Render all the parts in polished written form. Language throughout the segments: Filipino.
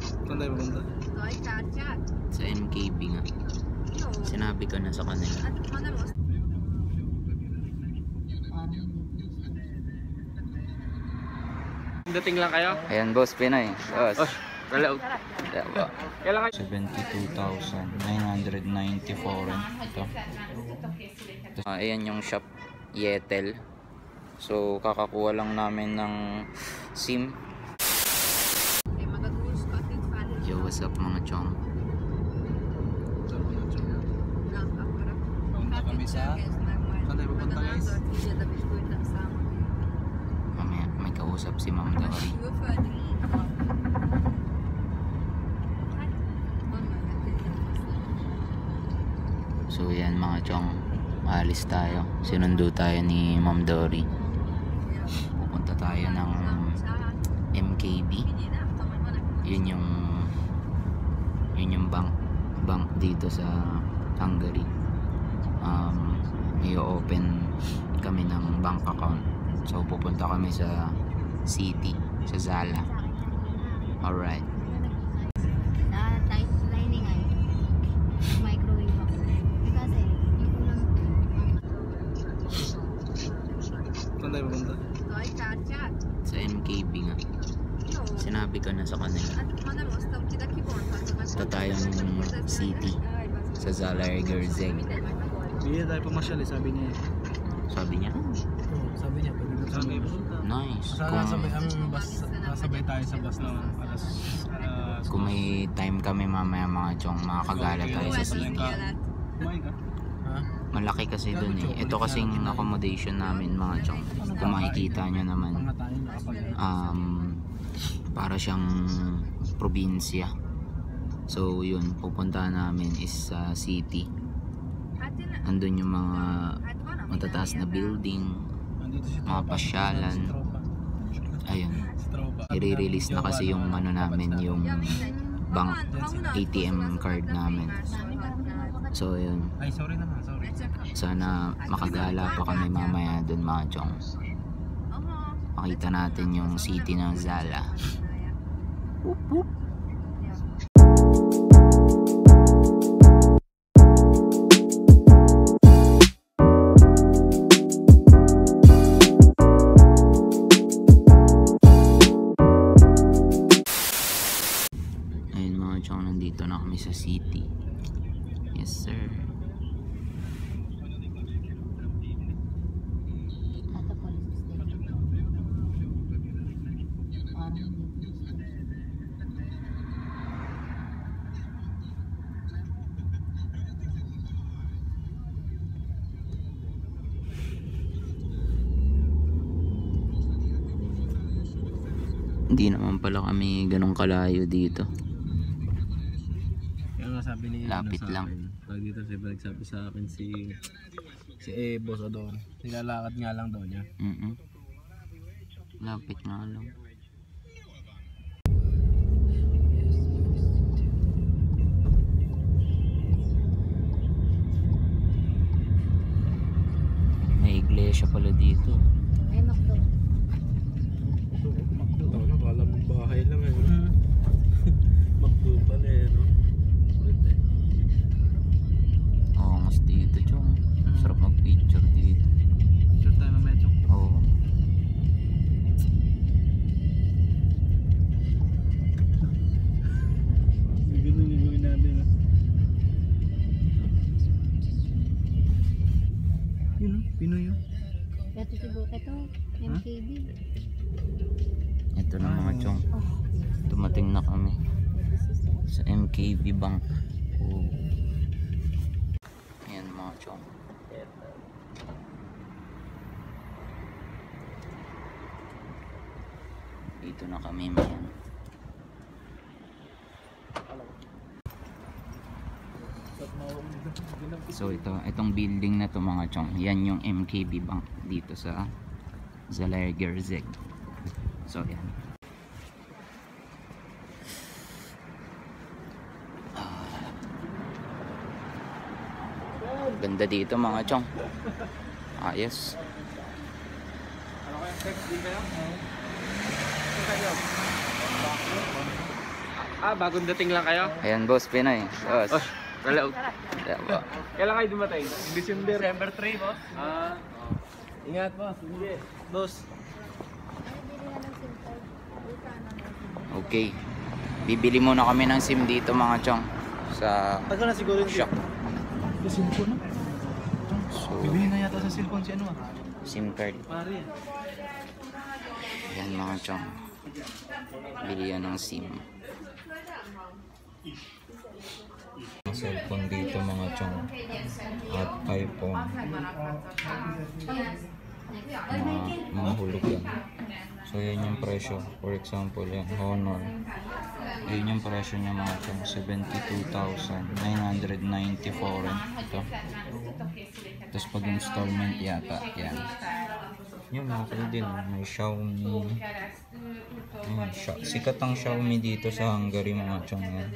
Saan tayo pupunta? Sa MKB nga. Sinabi ko na sa kanila. Dating lang kayo? Ayan boss, Pinoy. Boss. Hello. Kailangan 72,994 ito. Ayan yung shop Yetel. So kakakuha lang namin ng SIM. Yo, what's up mga chong? Punta kami sa... Saan tayo pupunta guys? Mamaya may kausap si Ma'am Dory. So yan mga chong, alis tayo. Sinundo tayo ni Ma'am Dory. Pupunta tayo ng MKB. Yun yung bank dito sa Hungary. I-open kami ng bank account. So pupunta kami sa city, sa Zala. Alright. Saan tayo pupunta? Sa MKB nga. Sinabi ko na sa kanila. Ito tayong city, sa Zalaegerszeg. Hindi tayo pumasyal eh, sabi niya. Sabi niya? Sabi niya, pwede na saan kayo pupunta? Nice. Nasabay tayo sa bus ng alas... Kung may time kami mamaya mga chong, makakagala tayo sa city. Kumain ka? Ha? Malaki kasi dun eh. Ito kasing accommodation namin mga chong. Kung makikita nyo naman, para siyang probinsya. So yun, pupunta namin is sa city. Andun yung mga matataas na building, mga pasyalan. Ayun, i-release na kasi yung ano namin, yung bank ATM card namin. So yun, Ay, sorry naman, sorry. sana makagala pa kami mamaya dun mga chong. Makita natin yung city ng Zala. Whoop whoop. Ayun mga chong, nandito na kami sa city. Yes sir. Hindi naman pala kami ganun kalayo dito. Kaya nga sabi niya, Lapit ano, sa lang. akin. Pag dito siya nagsabi sa akin si Boss Adon. Nilalakad nga lang daw niya. Lapit nga lang. May iglesia pala dito. Nakala mo bahay lang eh. Makdo pala eh, no? Oo, mas dito chong. Sarap mag-picture dito. Picture tayo mamaya, Chong. Oo. Ganun yung gawin natin, no? Yun, no? Pinoy yun. Ito siguro, ito, MKB. Ito na mga chong. Dumating na kami sa MKB Bank. Oh. Ayan mga chong. Dito na kami mayan. So itong building na to mga chong, yan yung MKB Bank dito sa Zalaegerszeg. So yan. Ganda dito mga chong. Ayos. Ano kaya, text din kayo? Kayo. bagong dating lang kayo? Ayan boss, Pinoy. Boss. Hello. Ayan po. Kailan kayo dumating? December 3, boss. Ingat, boss. Sige. Boss. Okay. Bibili muna kami ng SIM dito mga chong. Sa Tagal na siguro yung shop. Sa cellphone na? So, Bibili na yata sa cellphone si ano SIM card. Pare. Ayan mga chong. Bili yan ng SIM. Cellphone dito mga chong. At iPhone. Mga hulog yan. So yan yung presyo. For example yan, Honor. Yun yung presyo niya mga chong. 72,994 ito. Tapos pag installment yata yan. Yun okay din. May Xiaomi. Ayan, sikat ang Xiaomi dito sa Hungary mga chong yan.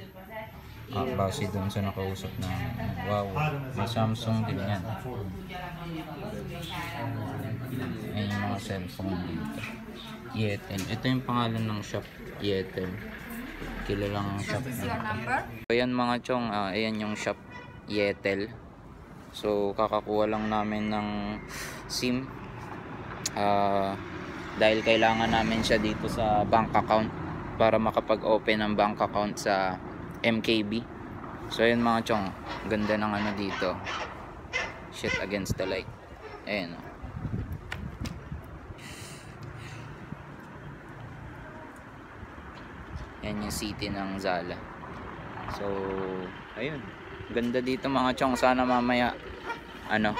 Base doon sa nakausap na wow, may Samsung din yan. Ayan yung mga cellphone dito. Yetel. Ito yung pangalan ng shop, Yetel. Kilalang shop na. So ayan mga chong, ayan yung shop, Yetel. So kakakuha lang namin ng SIM. Dahil kailangan namin siya dito sa bank account para makapag-open ng bank account sa MKB. So ayun mga chong, ganda ng ano dito. Shit against the light. Ayan o. Yan yung city ng Zala. So ayun, ganda dito mga chong. Sana mamaya ano,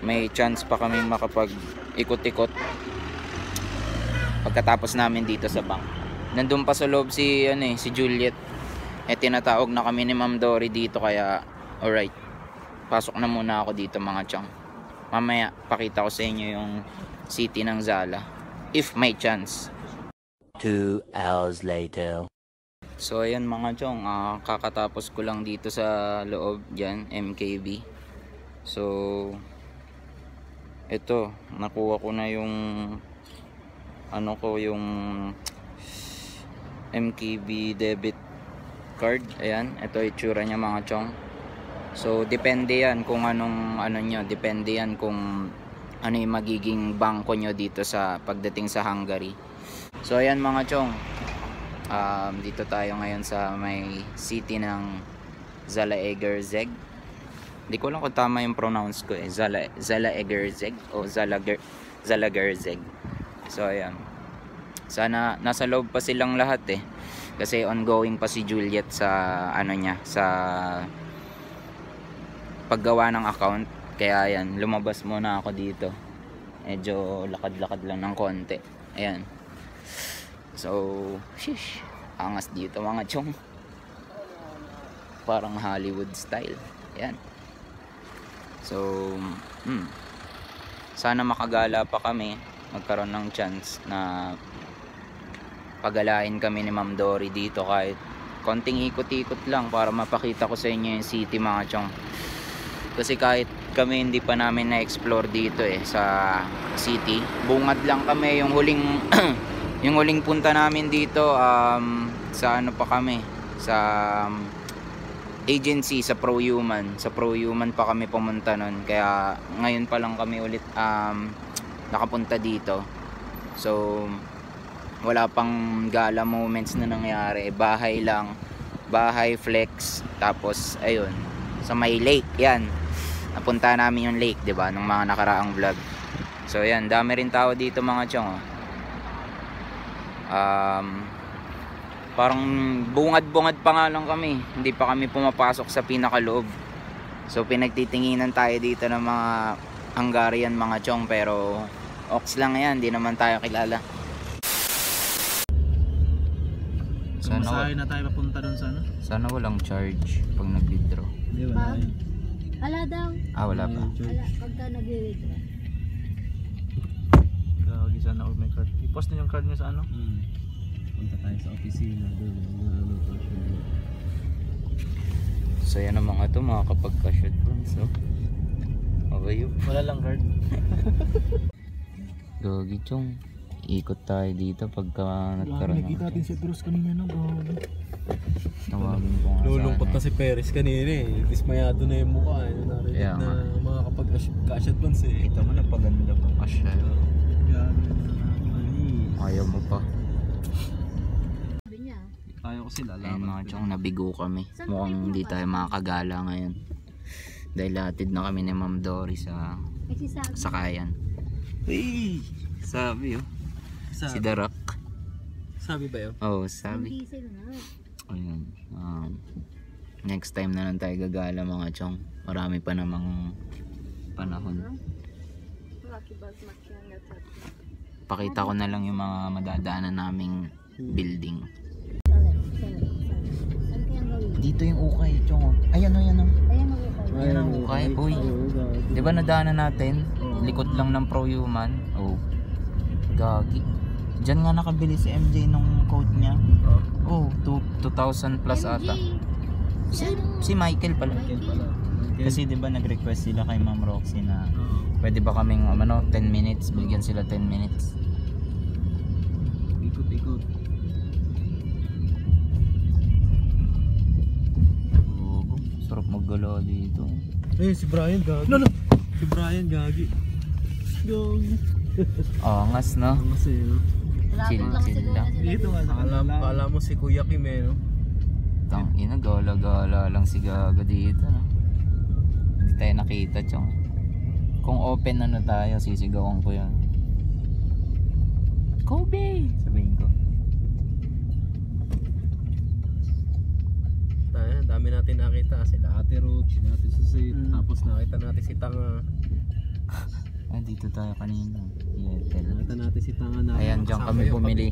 may chance pa kami makapag ikot-ikot pagkatapos namin dito sa bank. Nandun pa sa loob si Juliet. Tinatawag na kami ni Ma'am Dory dito, kaya alright. Pasok na muna ako dito mga chong. Mamaya pakita ko sa inyo yung city ng Zala if may chance. 2 hours later. So ayan mga chong, kakatapos ko lang dito sa loob dyan, MKB. So ito, nakuha ko na yung yung MKB debit card. Ayan, ito itsura niya mga chong. So depende yan kung anong nyo, depende yan kung ano yung magiging bangko nyo dito sa pagdating sa Hungary. So ayan mga chong, dito tayo ngayon sa may city ng Zalaegerszeg. Hindi ko lang kung tama yung pronounce ko Zalaegerszeg o Zalaegerszeg. So ayan, sana nasa loob pa silang lahat kasi ongoing pa si Juliet sa sa paggawa ng account. Kaya ayan, lumabas muna ako dito. Medyo lakad-lakad lang ng konti. Ayan. So, shish, angas dito mga chong. Parang Hollywood style. Ayan. So, sana makagala pa kami, magkaroon ng chance na pagalain kami ni Ma'am Dory dito kahit konting ikot-ikot lang para mapakita ko sa inyo yung city mga chong. Kasi kahit kami hindi pa namin na-explore dito sa city, bungad lang kami. Yung huling yung huling punta namin dito sa pa kami sa agency, sa ProHuman pa kami pumunta nun. Kaya ngayon pa lang kami ulit nakapunta dito. So wala pang gala moments na nangyari. Bahay lang, bahay flex. Tapos ayun, sa may lake yan, napunta namin yung lake, 'di ba, nung mga nakaraang vlog. So ayan, dami rin tao dito mga chong. Parang bungad-bungad pa nga lang kami, hindi pa kami pumapasok sa pinakaloob. So pinagtitinginan tayo dito ng mga Hungarian mga chong, pero ox lang yan, hindi naman tayo kilala. Masahe na tayo papunta doon sa Sana walang charge pag nag-withdraw. Hindi, wala Ma'am? Wala daw. Wala pa. Wala, pagka nag-withdraw. Gagi sana ako may card. I-post na yung card niyo sa Punta tayo sa opisina doon. So yan ang mga to, makakapag-shoot lang. So okay yun. Wala lang card. Gagi chong, Ikot tayo dito pagka nagkaroon ng Nakita natin si Drus kanina no. tawagin ko nga Lulungkot na sana. si Perez kanina eh. Dismayado na yung mukha eh. Narinig Kaya na nga. makakapag-cash advance eh. Kita mo na paganda pa kasya. Ayaw mo pa. Sabi niya. Tayo ko sila. Ayun mga chong, nabigo kami. Mukhang hindi tayo makakagala ngayon. Dahil hatid na kami ni Ma'am Dory sa Kasi sabi. sakayan. Uy! Sabi oh. Si Darak. Sabi ba yun? Oh, sabi. Hindi sila na. Ayun. Next time na lang tayo gagala mga chong. Marami pa namang panahon. Pakita ko na lang yung mga madadaanan naming building. Saan kayang gawin? Dito yung ukay, chong. Oh. Ayan o, yan o. Ayan ang ukay. Ayan ang ukay. Uy. Di ba nadaanan natin? Likod lang ng Pro-Human. Oh. Gagi. Diyan nga nakabili si MJ nung code niya. Oh, 2,000 plus ata. Si Michael pala. Kasi 'di ba nag-request sila kay Ma'am Roxy na pwede ba kaming 10 minutes, bigyan sila 10 minutes. Ikot-ikot. Oh, sarap maggala dito. Eh, si Brian gagi. Si Brian gagi. Angas no. Kasi Chill, chill lang. dito nga Kala mo si Kuya Kim eh no? Tang ina, gala-gala lang si Gaga dito no. Hindi tayo nakita, chong. Kung open na tayo, sisigawan ko yan. Kobe! Sabihin ko. Tayo, dami natin nakita. Sila Ate Ruth, Natin sa seat. tapos nakita natin si Tanga. Ah, dito tayo kanina. Yeah, Nakita natin si Tanga na. ayan, diyan kami bumili.